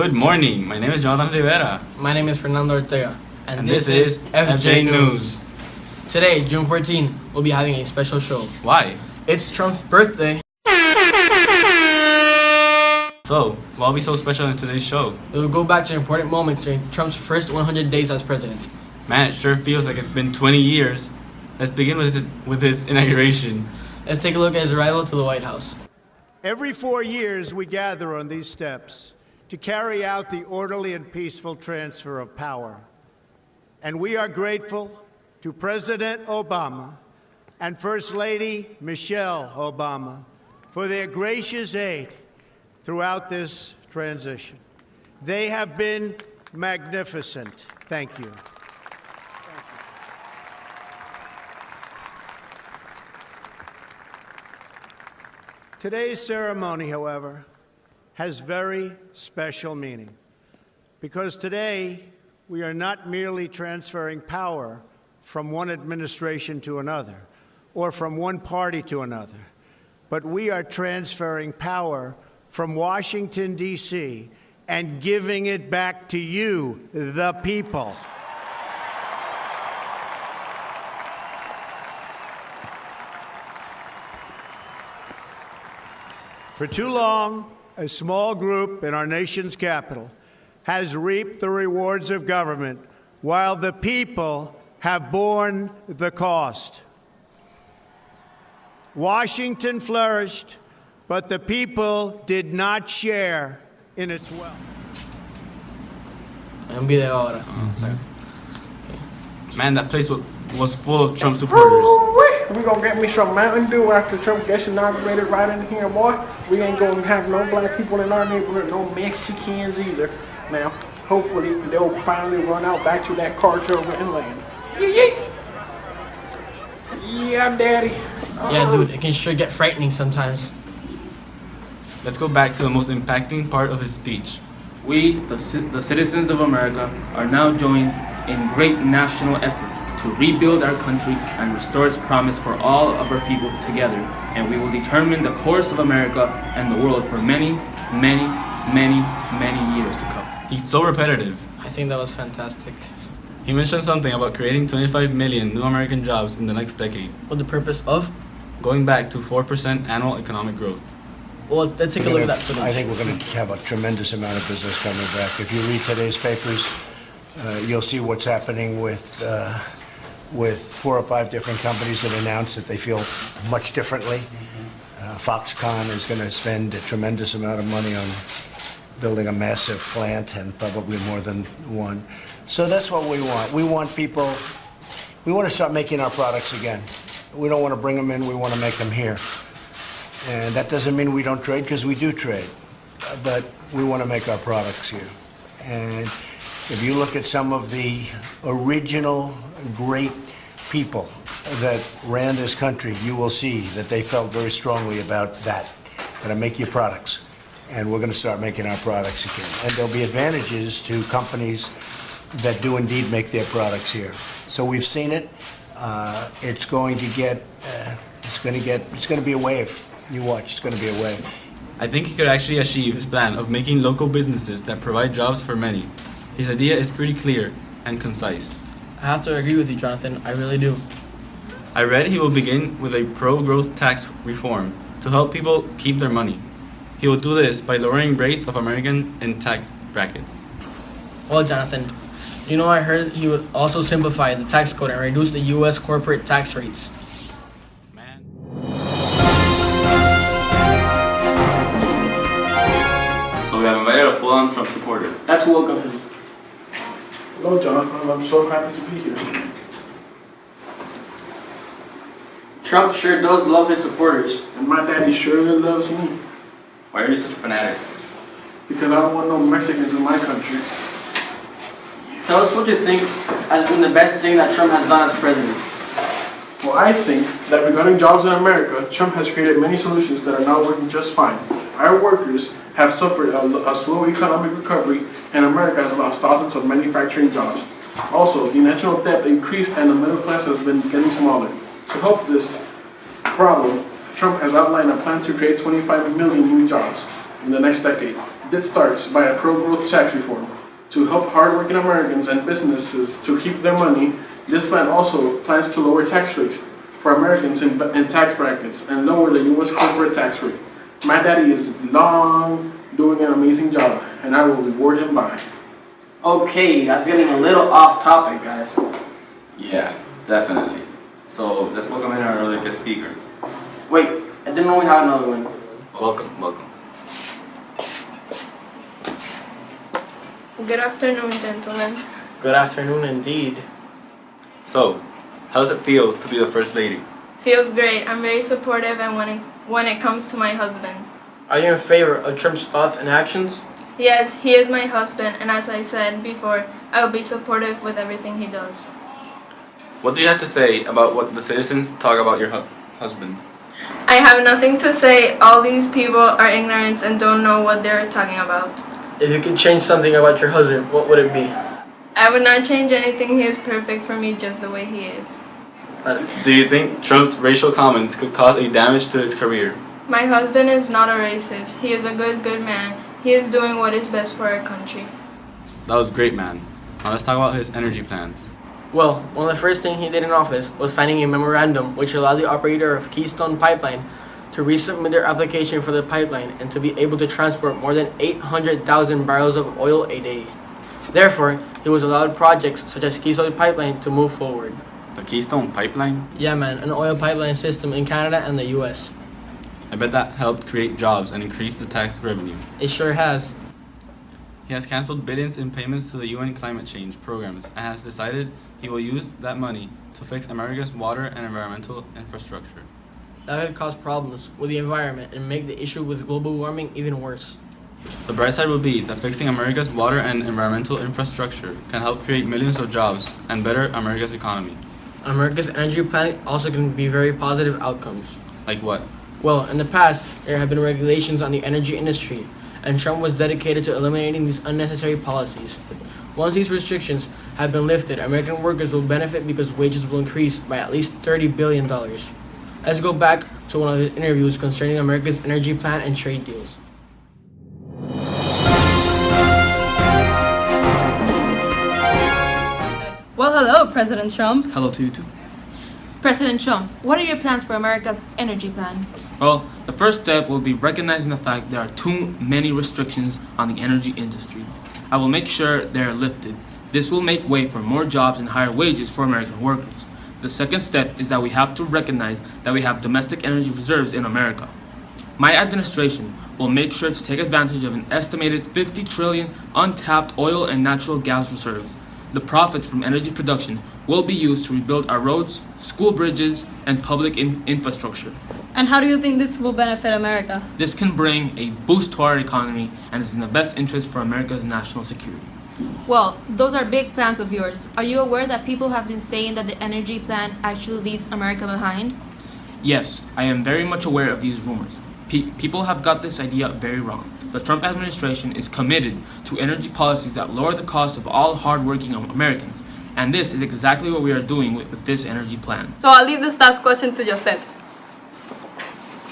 Good morning. My name is Jonathan Rivera. My name is Fernando Ortega. And this is FJ News. Today, June 14, we'll be having a special show. Why? It's Trump's birthday. So, what'll be so special in today's show? We will go back to important moments during Trump's first 100 days as president. Man, it sure feels like it's been 20 years. Let's begin with his inauguration. Let's take a look at his arrival to the White House. Every 4 years, we gather on these steps to carry out the orderly and peaceful transfer of power. And we are grateful to President Obama and First Lady Michelle Obama for their gracious aid throughout this transition. They have been magnificent. Thank you. Today's ceremony, however, has very special meaning, because today we are not merely transferring power from one administration to another or from one party to another, but we are transferring power from Washington, D.C., and giving it back to you, the people. For too long, a small group in our nation's capital has reaped the rewards of government while the people have borne the cost. Washington flourished, but the people did not share in its wealth. Un video ahora. Man, that place was full of Trump supporters. We gonna get me some Mountain Dew after Trump gets inaugurated right in here, boy. We ain't gonna have no black people in our neighborhood, no Mexicans either. Now, hopefully they'll finally run out back to that cartel inland. Yeah, daddy. Yeah, dude, it can sure get frightening sometimes. Let's go back to the most impacting part of his speech. We, the citizens of America, are now joined in great national effort to rebuild our country and restore its promise for all of our people together. And we will determine the course of America and the world for many, many, many, many years to come. He's so repetitive. I think that was fantastic. He mentioned something about creating 25 million new American jobs in the next decade, With the purpose of? going back to 4% annual economic growth. Well, let's take a look at that footage. I think we're going to have a tremendous amount of business coming back. If you read today's papers, you'll see what's happening with 4 or 5 different companies that announced that they feel much differently. Foxconn is going to spend a tremendous amount of money on building a massive plant, and probably more than one. So that's what we want. We want people, we want to start making our products again. We don't want to bring them in, we want to make them here. And that doesn't mean we don't trade, because we do trade. But we want to make our products here. And if you look at some of the original great people that ran this country, you will see that they felt very strongly about that. Gonna make your products. And we're gonna start making our products again. And there'll be advantages to companies that do indeed make their products here. So we've seen it. It's going to be a wave. You watch, it's gonna be a wave. I think he could actually achieve his plan of making local businesses that provide jobs for many. His idea is pretty clear and concise. I have to agree with you, Jonathan. I really do. I read he will begin with a pro-growth tax reform to help people keep their money. He will do this by lowering rates of American in tax brackets. Well, Jonathan, you know, I heard he would also simplify the tax code and reduce the U.S. corporate tax rates. Man. So we have invited a full-on Trump supporter. Let's welcome him. Hello, Jonathan. I'm so happy to be here. Trump sure does love his supporters. And my daddy sure loves me. Why are you such a fanatic? Because I don't want no Mexicans in my country. Tell us what you think has been the best thing that Trump has done as president. Well, I think that regarding jobs in America, Trump has created many solutions that are now working just fine. Our workers have suffered a slow economic recovery, and America has lost thousands of manufacturing jobs. Also, the national debt increased and the middle class has been getting smaller. To help this problem, Trump has outlined a plan to create 25 million new jobs in the next decade. This starts by a pro-growth tax reform to help hardworking Americans and businesses to keep their money. This plan also plans to lower tax rates for Americans in tax brackets and lower the U.S. corporate tax rate. My daddy is long doing an amazing job, and I will reward him by. Okay, that's getting a little off topic, guys. Yeah, definitely. So let's welcome in our other guest speaker. Wait, I didn't know we had another one. Welcome, welcome. Good afternoon, gentlemen. Good afternoon indeed. So, how does it feel to be the First Lady? Feels great. I'm very supportive and when it comes to my husband. Are you in favor of Trump's thoughts and actions? Yes, he is my husband, and as I said before, I will be supportive with everything he does. What do you have to say about what the citizens talk about your husband? I have nothing to say. All these people are ignorant and don't know what they're talking about. If you could change something about your husband, what would it be? I would not change anything. He is perfect for me just the way he is. Do you think Trump's racial comments could cause a damage to his career? My husband is not a racist. He is a good man. He is doing what is best for our country. That was great, man. Now let's talk about his energy plans. Well, one of the first things he did in office was signing a memorandum which allowed the operator of Keystone Pipeline to resubmit their application for the pipeline and to be able to transport more than 800,000 barrels of oil a day. Therefore, he was allowed projects such as Keystone Pipeline to move forward. The Keystone Pipeline? Yeah, man, an oil pipeline system in Canada and the US. I bet that helped create jobs and increase the tax revenue. It sure has. He has canceled billions in payments to the UN climate change programs and has decided he will use that money to fix America's water and environmental infrastructure. That could cause problems with the environment and make the issue with global warming even worse. The bright side will be that fixing America's water and environmental infrastructure can help create millions of jobs and better America's economy. America's energy plan also can be very positive outcomes. Like what? Well, in the past, there have been regulations on the energy industry, and Trump was dedicated to eliminating these unnecessary policies. Once these restrictions have been lifted, American workers will benefit because wages will increase by at least $30 billion. Let's go back to one of his interviews concerning America's energy plan and trade deals. Well, hello, President Trump. Hello to you too. President Trump, what are your plans for America's energy plan? Well, the first step will be recognizing the fact there are too many restrictions on the energy industry. I will make sure they are lifted. This will make way for more jobs and higher wages for American workers. The second step is that we have to recognize that we have domestic energy reserves in America. My administration will make sure to take advantage of an estimated 50 trillion untapped oil and natural gas reserves. The profits from energy production will be used to rebuild our roads, school bridges, and public infrastructure. And how do you think this will benefit America? This can bring a boost to our economy and is in the best interest for America's national security. Well, those are big plans of yours. Are you aware that people have been saying that the energy plan actually leaves America behind? Yes, I am very much aware of these rumors. People have got this idea very wrong. The Trump administration is committed to energy policies that lower the cost of all hardworking Americans. And this is exactly what we are doing with this energy plan. So I'll leave this last question to Josette.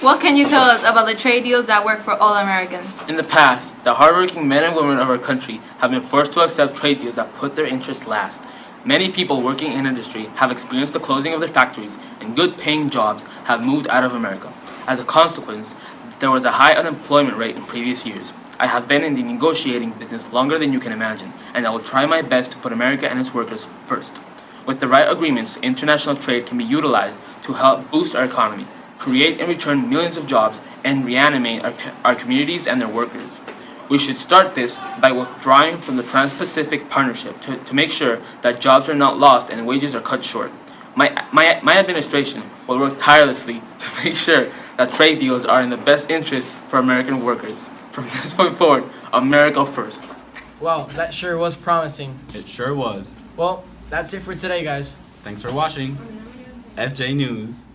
What can you tell us about the trade deals that work for all Americans? In the past, the hardworking men and women of our country have been forced to accept trade deals that put their interests last. Many people working in industry have experienced the closing of their factories, and good-paying jobs have moved out of America. As a consequence, there was a high unemployment rate in previous years. I have been in the negotiating business longer than you can imagine, and I will try my best to put America and its workers first. With the right agreements, international trade can be utilized to help boost our economy, create and return millions of jobs, and reanimate our communities and their workers. We should start this by withdrawing from the Trans-Pacific Partnership to make sure that jobs are not lost and wages are cut short. My administration will work tirelessly to make sure that trade deals are in the best interest for American workers. From this point forward, America first. Wow, that sure was promising. It sure was. Well, that's it for today, guys. Thanks for watching. FJ News.